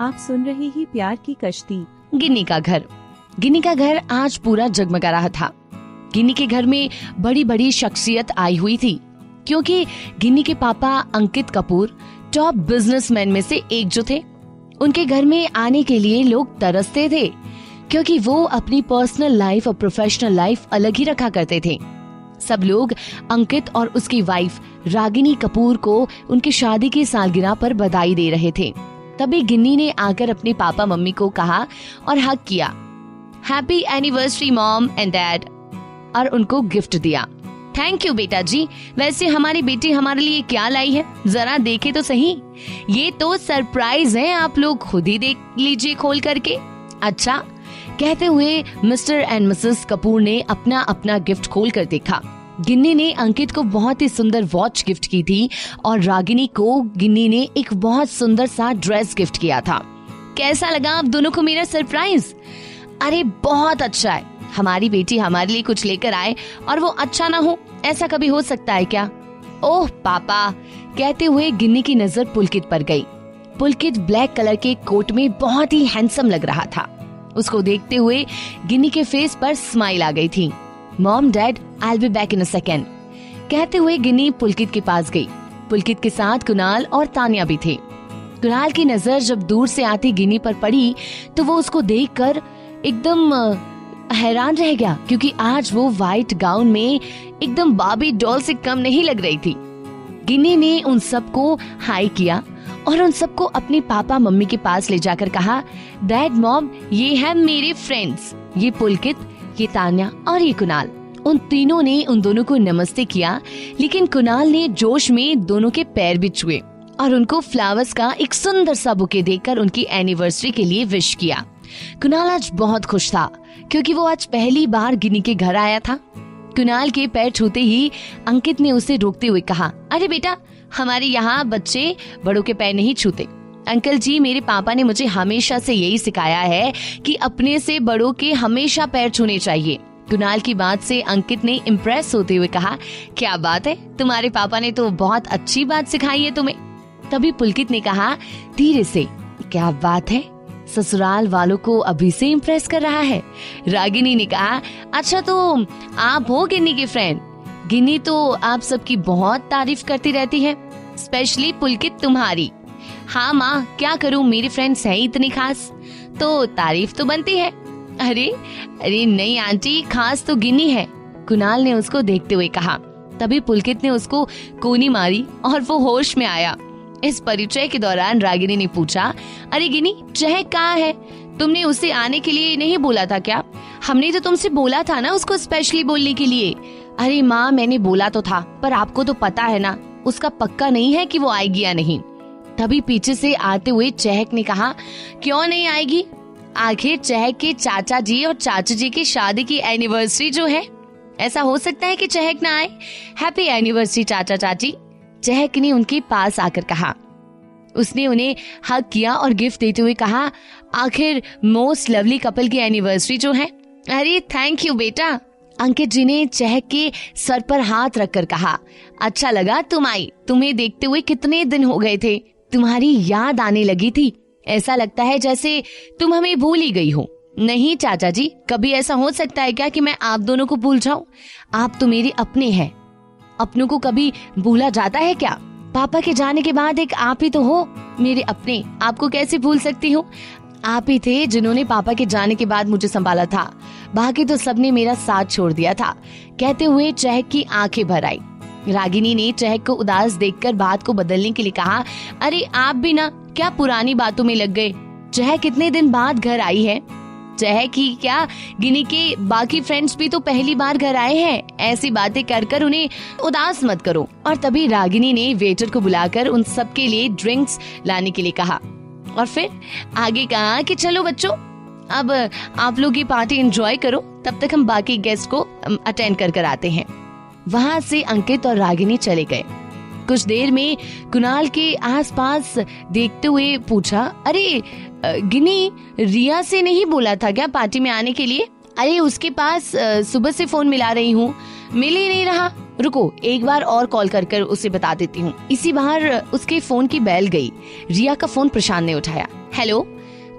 आप सुन रहे ही प्यार की कश्ती। गिन्नी का घर। गिन्नी का घर आज पूरा जगमगा रहा था। गिन्नी के घर में बड़ी बड़ी शख्सियत आई हुई थी, क्योंकि गिन्नी के पापा अंकित कपूर टॉप बिजनेसमैन में से एक जो थे। उनके घर में आने के लिए लोग तरसते थे, क्योंकि वो अपनी पर्सनल लाइफ और प्रोफेशनल लाइफ अलग ही रखा करते थे। सब लोग अंकित और उसकी वाइफ रागिनी कपूर को उनकी शादी की सालगिरह पर बधाई दे रहे थे। तभी गिन्नी ने आकर अपने पापा मम्मी को कहा और हग किया, happy anniversary mom and dad, और उनको गिफ्ट दिया। थैंक यू बेटा जी। वैसे हमारी बेटी हमारे लिए क्या लाई है, जरा देखे तो सही। ये तो सरप्राइज है, आप लोग खुद ही देख लीजिए खोल करके। अच्छा, कहते हुए मिस्टर एंड मिसेस कपूर ने अपना अपना गिफ्ट खोल कर देखा। गिन्नी ने अंकित को बहुत ही सुंदर वॉच गिफ्ट की थी और रागिनी को गिन्नी ने एक बहुत सुंदर सा ड्रेस गिफ्ट किया था। कैसा लगा आप दोनों को मेरा सरप्राइज? अरे बहुत अच्छा है। हमारी बेटी हमारे लिए कुछ लेकर आए और वो अच्छा ना हो, ऐसा कभी हो सकता है क्या? ओह पापा, कहते हुए गिन्नी की नजर पुलकित पर गई। पुलकित ब्लैक कलर के कोट में बहुत ही हैंडसम लग रहा था। उसको देखते हुए गिन्नी के फेस पर स्माइल आ गई थी। Mom dad, I will be back in a second, कहते हुए गिन्नी पुलकित के पास गई। पुलकित के साथ कुणाल और तान्या भी थे। कुणाल की नजर जब दूर से आती गिन्नी पर पड़ी तो वो उसको देखकर एकदम हैरान रह गया, क्योंकि आज वो व्हाइट गाउन में एकदम बार्बी डॉल से कम नहीं लग रही थी। गिन्नी ने उन सबको हाई किया और उन सबको अपने पापा मम्मी के पास ले जाकर कहा, डैड मॉम, ये है मेरे फ्रेंड्स, ये पुलकित, ये तान्या और ये कुणाल। उन तीनों ने उन दोनों को नमस्ते किया, लेकिन कुणाल ने जोश में दोनों के पैर भी छुए और उनको फ्लावर्स का एक सुंदर सा बुके देकर उनकी एनिवर्सरी के लिए विश किया। कुणाल आज बहुत खुश था, क्योंकि वो आज पहली बार गिन्नी के घर आया था। कुणाल के पैर छूते ही अंकित ने उसे रोकते हुए कहा, अरे बेटा, हमारे यहाँ बच्चे बड़ों के पैर नहीं छूते। अंकल जी, मेरे पापा ने मुझे हमेशा से यही सिखाया है कि अपने से बड़ों के हमेशा पैर छूने चाहिए। कुणाल की बात से अंकित ने इम्प्रेस होते हुए कहा, क्या बात है, तुम्हारे पापा ने तो बहुत अच्छी बात सिखाई है तुम्हें। तभी पुलकित ने कहा धीरे से, क्या बात है, ससुराल वालों को अभी से इम्प्रेस कर रहा है। रागिनी ने कहा, अच्छा तो आप हो गिन्नी की फ्रेंड? गिन्नी तो आप सबकी बहुत तारीफ करती रहती है, स्पेशली पुलकित तुम्हारी। हाँ माँ, क्या करूँ, मेरे फ्रेंड्स हैं इतनी खास, तो तारीफ तो बनती है। अरे अरे नहीं आंटी, खास तो गिन्नी है, कुणाल ने उसको देखते हुए कहा। तभी पुलकित ने उसको कोनी मारी और वो होश में आया। इस परिचय के दौरान रागिनी ने पूछा, अरे गिन्नी, चहक कहाँ है? तुमने उसे आने के लिए नहीं बोला था क्या? हमने तो तुमसे बोला था ना उसको स्पेशली बोलने के लिए। अरे माँ, मैंने बोला तो था, पर आपको तो पता है ना, उसका पक्का नहीं है कि वो आएगी या नहीं। तभी पीछे से आते हुए चहक ने कहा, क्यों नहीं आएगी? आखिर चहक के चाचा जी और चाची जी की शादी की एनिवर्सरी जो है, ऐसा हो सकता है कि चहक ना आए? हैप्पी एनिवर्सरी चाचा चाची, चहक ने उनके पास आकर कहा। उसने उन्हें हग किया और गिफ्ट देते हुए कहा, आखिर मोस्ट लवली कपल की एनिवर्सरी जो है। अरे थैंक यू बेटा, अंकित जी ने चहक के सर पर हाथ रखकर कहा, अच्छा लगा तुम आई, तुम्हें देखते हुए कितने दिन हो गए थे, तुम्हारी याद आने लगी थी, ऐसा लगता है जैसे तुम हमें भूल ही गई हो। नहीं चाचा जी, कभी ऐसा हो सकता है क्या कि मैं आप दोनों को भूल जाऊं? आप तो मेरे अपने हैं, अपनों को कभी भूला जाता है क्या? पापा के जाने के बाद एक आप ही तो हो मेरे अपने, आपको कैसे भूल सकती हूँ? आप ही थे जिन्होंने पापा के जाने के बाद मुझे संभाला था, बाकी तो सबने मेरा साथ छोड़ दिया था, कहते हुए चहक की आंखें भर आई। रागिनी ने चहक को उदास देखकर बात को बदलने के लिए कहा, अरे आप भी ना क्या पुरानी बातों में लग गए? चहक कितने दिन बाद घर आई है। चहक ही क्या, गिन्नी के बाकी फ्रेंड्स भी तो पहली बार घर आए हैं, ऐसी बातें कर कर उन्हें उदास मत करो। और तभी रागिनी ने वेटर को बुलाकर उन सबके लिए ड्रिंक्स लाने के लिए कहा और फिर आगे कहा कि चलो बच्चों, अब आप लोग ये पार्टी एंजॉय करो, तब तक हम बाकी गेस्ट को अटेंड कर आते हैं। वहाँ से अंकित और रागिनी चले गए। कुछ देर में कुणाल के आसपास देखते हुए पूछा, अरे गिन्नी, रिया से नहीं बोला था क्या पार्टी में आने के लिए? अरे उसके पास सुबह से फोन मिला रही हूँ, मिल ही नहीं रहा। रुको एक बार और कॉल कर उसे बता देती हूँ। इसी बार उसके फोन की बेल गई। रिया का फोन प्रशांत ने उठाया। हेलो।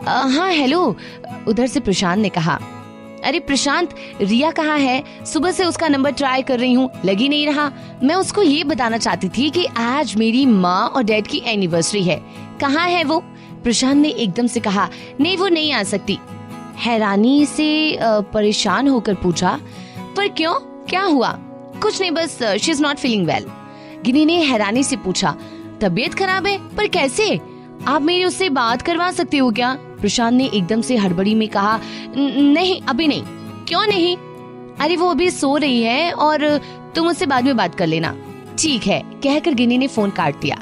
हाँ हेलो, उधर से प्रशांत ने कहा। अरे प्रशांत, रिया कहाँ है? सुबह से उसका नंबर ट्राई कर रही हूँ, लग ही नहीं रहा। मैं उसको ये बताना चाहती थी कि आज मेरी माँ और डैड की एनिवर्सरी है, कहाँ है वो? प्रशांत ने एकदम से कहा। नहीं वो नहीं आ सकती। हैरानी से परेशान होकर पूछा, पर क्यों, क्या हुआ? कुछ नहीं, बस she is not feeling well. Ginni ने हैरानी से पूछा, तबीयत खराब है? पर कैसे? आप मेरी उससे बात करवा सकते हो क्या? प्रशांत ने एकदम से हड़बड़ी में कहा। नहीं अभी नहीं। क्यों नहीं? अरे वो अभी सो रही है और तुम उससे बाद में बात कर लेना। ठीक है, कहकर गिनी ने फोन काट दिया।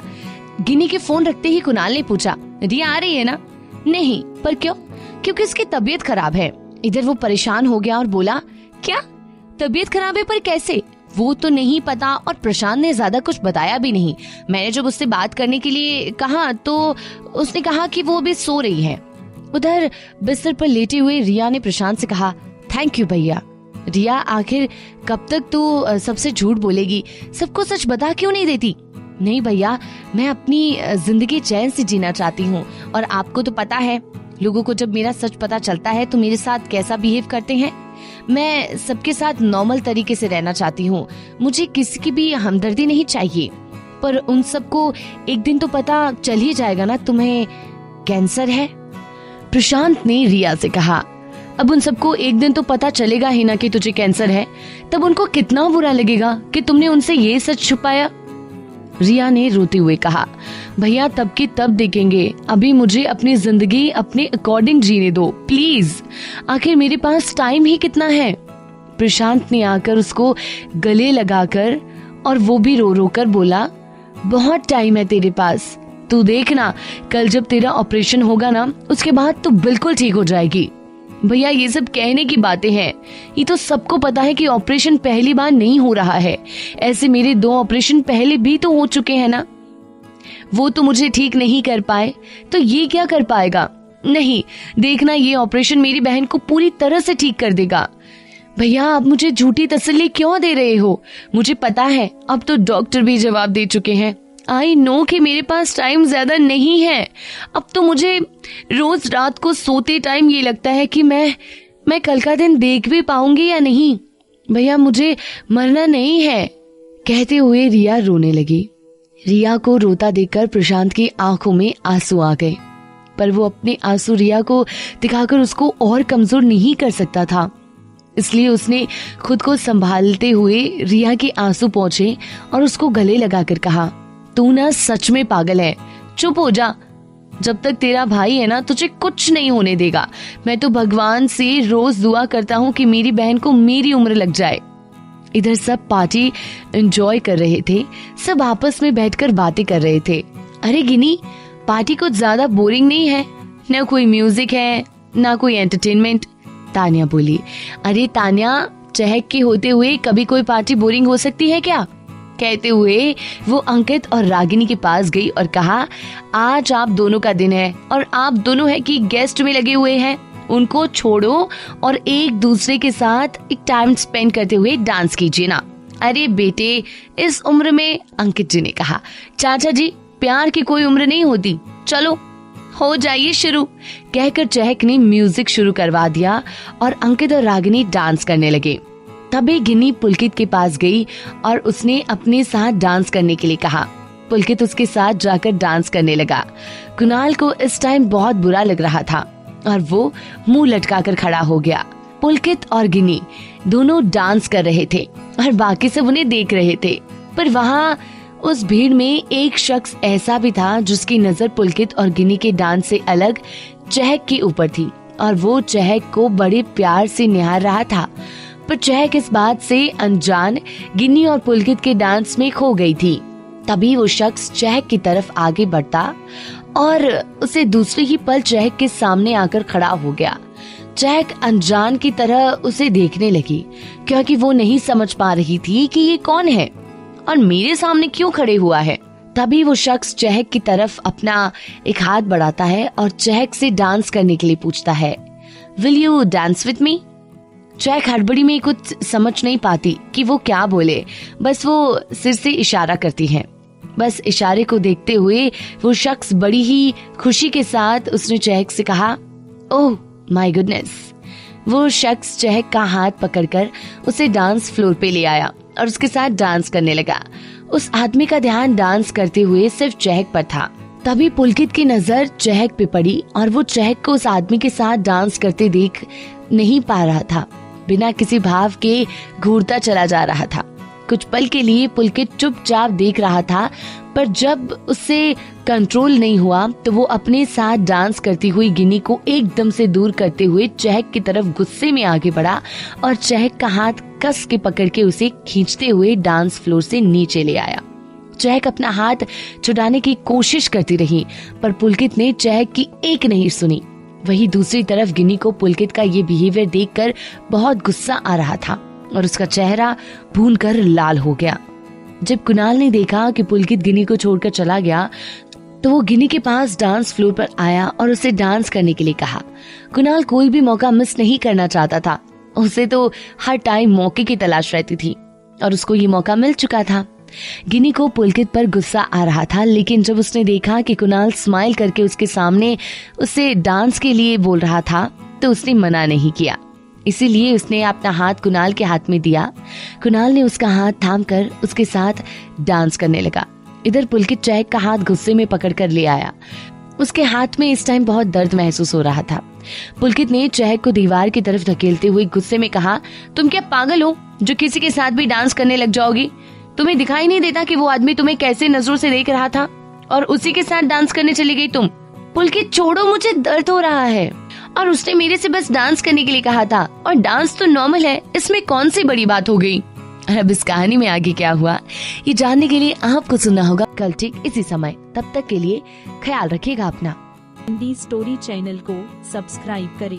गिनी के फोन रखते ही कुणाल ने पूछा, रिया आ रही है ना? नहीं। पर क्यों? क्योंकि उसकी तबीयत खराब है। इधर वो परेशान हो गया और बोला, क्या तबीयत खराब है? पर कैसे? वो तो नहीं पता और प्रशांत ने ज्यादा कुछ बताया भी नहीं। मैंने जब उससे बात करने के लिए कहा तो उसने कहा कि वो अभी सो रही है। उधर बिस्तर पर लेटे हुए रिया ने प्रशांत से कहा, थैंक यू भैया। रिया, आखिर कब तक तू सबसे झूठ बोलेगी? सबको सच बता क्यों नहीं देती? नहीं भैया, मैं अपनी जिंदगी चैन से जीना चाहती हूँ और आपको तो पता है लोगों को जब मेरा सच पता चलता है तो मेरे साथ कैसा बिहेव करते हैं। मैं सबके साथ नॉर्मल तरीके से रहना चाहती हूँ, मुझे किसी की भी हमदर्दी नहीं चाहिए। पर उन सबको एक दिन तो पता चल ही जाएगा ना तुम्हें कैंसर है। प्रशांत ने रिया से कहा, अब उन सबको एक दिन तो पता चलेगा ही ना कि तुझे कैंसर है, तब उनको कितना बुरा लगेगा कि तुमने उनसे ये सच छुपाया। रिया ने रोते हुए कहा, भैया तब की तब देखेंगे, अभी मुझे अपनी जिंदगी अपने अकॉर्डिंग जीने दो प्लीज, आखिर मेरे पास टाइम ही कितना है। प्रशांत ने आकर उसको गले लगाकर और वो भी रो रो कर बोला, बहुत टाइम है तेरे पास, तू देखना कल जब तेरा ऑपरेशन होगा ना उसके बाद तू बिल्कुल ठीक हो जाएगी। भैया ये सब कहने की बातें हैं, ये तो सबको पता है कि ऑपरेशन पहली बार नहीं हो रहा है, ऐसे मेरे 2 ऑपरेशन पहले भी तो हो चुके हैं ना। वो तो मुझे ठीक नहीं कर पाए तो ये क्या कर पाएगा? नहीं देखना, ये ऑपरेशन मेरी बहन को पूरी तरह से ठीक कर देगा। भैया आप मुझे झूठी तसल्ली क्यों दे रहे हो? मुझे पता है अब तो डॉक्टर भी जवाब दे चुके हैं। आई नो कि मेरे पास टाइम ज्यादा नहीं है। अब तो मुझे रोज रात को सोते टाइम ये लगता है कि मैं कल का दिन देख भी पाऊंगी या नहीं। भैया मुझे मरना नहीं है। कहते हुए रिया रोने लगी। रिया को रोता देखकर प्रशांत की आंखों में आंसू आ गए, पर वो अपने आंसू रिया को दिखाकर उसको और कमजोर नहीं कर सकता था। इसलिए उसने खुद को संभालते हुए रिया के आंसू पोंछे और उसको गले लगाकर कहा, तू ना सच में पागल है, चुप हो जा। जब तक तेरा भाई है ना तुझे कुछ नहीं होने देगा। मैं तो भगवान से रोज दुआ करता हूँ कि मेरी बहन को मेरी उम्र लग जाए। इधर सब पार्टी एंजॉय कर रहे थे, सब आपस में बैठकर बातें कर रहे थे। अरे गिनी, पार्टी कुछ ज्यादा बोरिंग नहीं है, न कोई म्यूजिक है ना कोई एंटरटेनमेंट। तानिया बोली। अरे तानिया, चहक के होते हुए कभी कोई पार्टी बोरिंग हो सकती है क्या? कहते हुए वो अंकित और रागिनी के पास गई और कहा, आज आप दोनों का दिन है और आप दोनों है कि गेस्ट में लगे हुए हैं, उनको छोड़ो और एक दूसरे के साथ एक टाइम स्पेंड करते हुए डांस कीजिए ना। अरे बेटे, इस उम्र में, अंकित जी ने कहा। चाचा जी, प्यार की कोई उम्र नहीं होती, चलो हो जाइए शुरू। कहकर चहक ने म्यूजिक शुरू करवा दिया और अंकित और रागिनी डांस करने लगे। तभी गिनी पुलकित के पास गई और उसने अपने साथ डांस करने के लिए कहा। पुलकित उसके साथ जाकर डांस करने लगा। कुणाल को इस टाइम बहुत बुरा लग रहा था और वो मुंह लटकाकर खड़ा हो गया। पुलकित और गिनी दोनों डांस कर रहे थे और बाकी सब उन्हें देख रहे थे, पर वहाँ उस भीड़ में एक शख्स ऐसा भी था जिसकी नजर पुलकित और गिनी के डांस से अलग चहक के ऊपर थी और वो चहक को बड़े प्यार से निहार रहा था। पर चहक इस बात से अनजान गिनी और पुलकित के डांस में खो गई थी। तभी वो शख्स चहक की तरफ आगे बढ़ता और उसे दूसरे ही पल चहक के सामने आकर खड़ा हो गया। चहक अनजान की तरह उसे देखने लगी क्योंकि वो नहीं समझ पा रही थी कि ये कौन है और मेरे सामने क्यों खड़े हुआ है। तभी वो शख्स चहक की तरफ अपना एक हाथ बढ़ाता है और चहक से डांस करने के लिए पूछता है, will you dance with me? चहक हड़बड़ी में कुछ समझ नहीं पाती कि वो क्या बोले, बस वो सिर से इशारा करती है। बस इशारे को देखते हुए वो शख्स बड़ी ही खुशी के साथ उसने चहक से कहा, ओह माय गुडनेस। वो शख्स चहक का हाथ पकड़कर उसे डांस फ्लोर पे ले आया और उसके साथ डांस करने लगा। उस आदमी का ध्यान डांस करते हुए सिर्फ चहक पर था। तभी पुलकित की नजर चहक पे पड़ी और वो चहक को उस आदमी के साथ डांस करते देख नहीं पा रहा था। बिना किसी भाव के घूरता चला जा रहा था। कुछ पल के लिए पुलकित चुपचाप देख रहा था, पर जब उससे कंट्रोल नहीं हुआ तो वो अपने साथ डांस करती हुई गिनी को एकदम से दूर करते हुए चहक की तरफ गुस्से में आगे बढ़ा और चहक का हाथ कस के पकड़ के उसे खींचते हुए डांस फ्लोर से नीचे ले आया। चहक अपना हाथ छुड़ाने की कोशिश करती रही, पर पुलकित ने चहक की एक नहीं सुनी। वहीं दूसरी तरफ गिनी को पुलकित का ये बिहेवियर देखकर बहुत गुस्सा आ रहा था और उसका चेहरा भून कर लाल हो गया। जब कुणाल ने देखा कि पुलकित गिनी को छोड़कर चला गया तो वो गिनी के पास डांस फ्लोर पर आया और उसे डांस करने के लिए कहा। कुणाल कोई भी मौका मिस नहीं करना चाहता था। उसे तो हर टाइम मौके की तलाश रहती थी और उसको ये मौका मिल चुका था। गिनी को पुलकित पर गुस्सा आ रहा था, लेकिन जब उसने देखा कि कुणाल स्माइल करके उसके सामने उसे डांस के लिए बोल रहा था तो उसने मना नहीं किया। इसीलिए उसने अपना हाथ कुणाल के हाथ में दिया। कुणाल ने उसका हाथ थामकर उसके साथ डांस करने लगा। इधर पुलकित चहक का हाथ गुस्से में पकड़कर ले आया। उसके हाथ में इस टाइम बहुत दर्द महसूस हो रहा था। पुलकित ने चहक को दीवार की तरफ धकेलते हुए गुस्से में कहा, तुम क्या पागल हो जो किसी के साथ भी डांस करने लग जाओगी? तुम्हें दिखाई नहीं देता कि वो आदमी तुम्हें कैसे नजरों से देख रहा था और उसी के साथ डांस करने चली गई तुम? पुलकित छोड़ो, मुझे दर्द हो रहा है। और उसने मेरे से बस डांस करने के लिए कहा था और डांस तो नॉर्मल है, इसमें कौन सी बड़ी बात हो गई? और अब इस कहानी में आगे क्या हुआ ये जानने के लिए आपको सुनना होगा कल ठीक इसी समय। तब तक के लिए ख्याल रखिएगा अपना। हिंदी स्टोरी चैनल को सब्सक्राइब करें।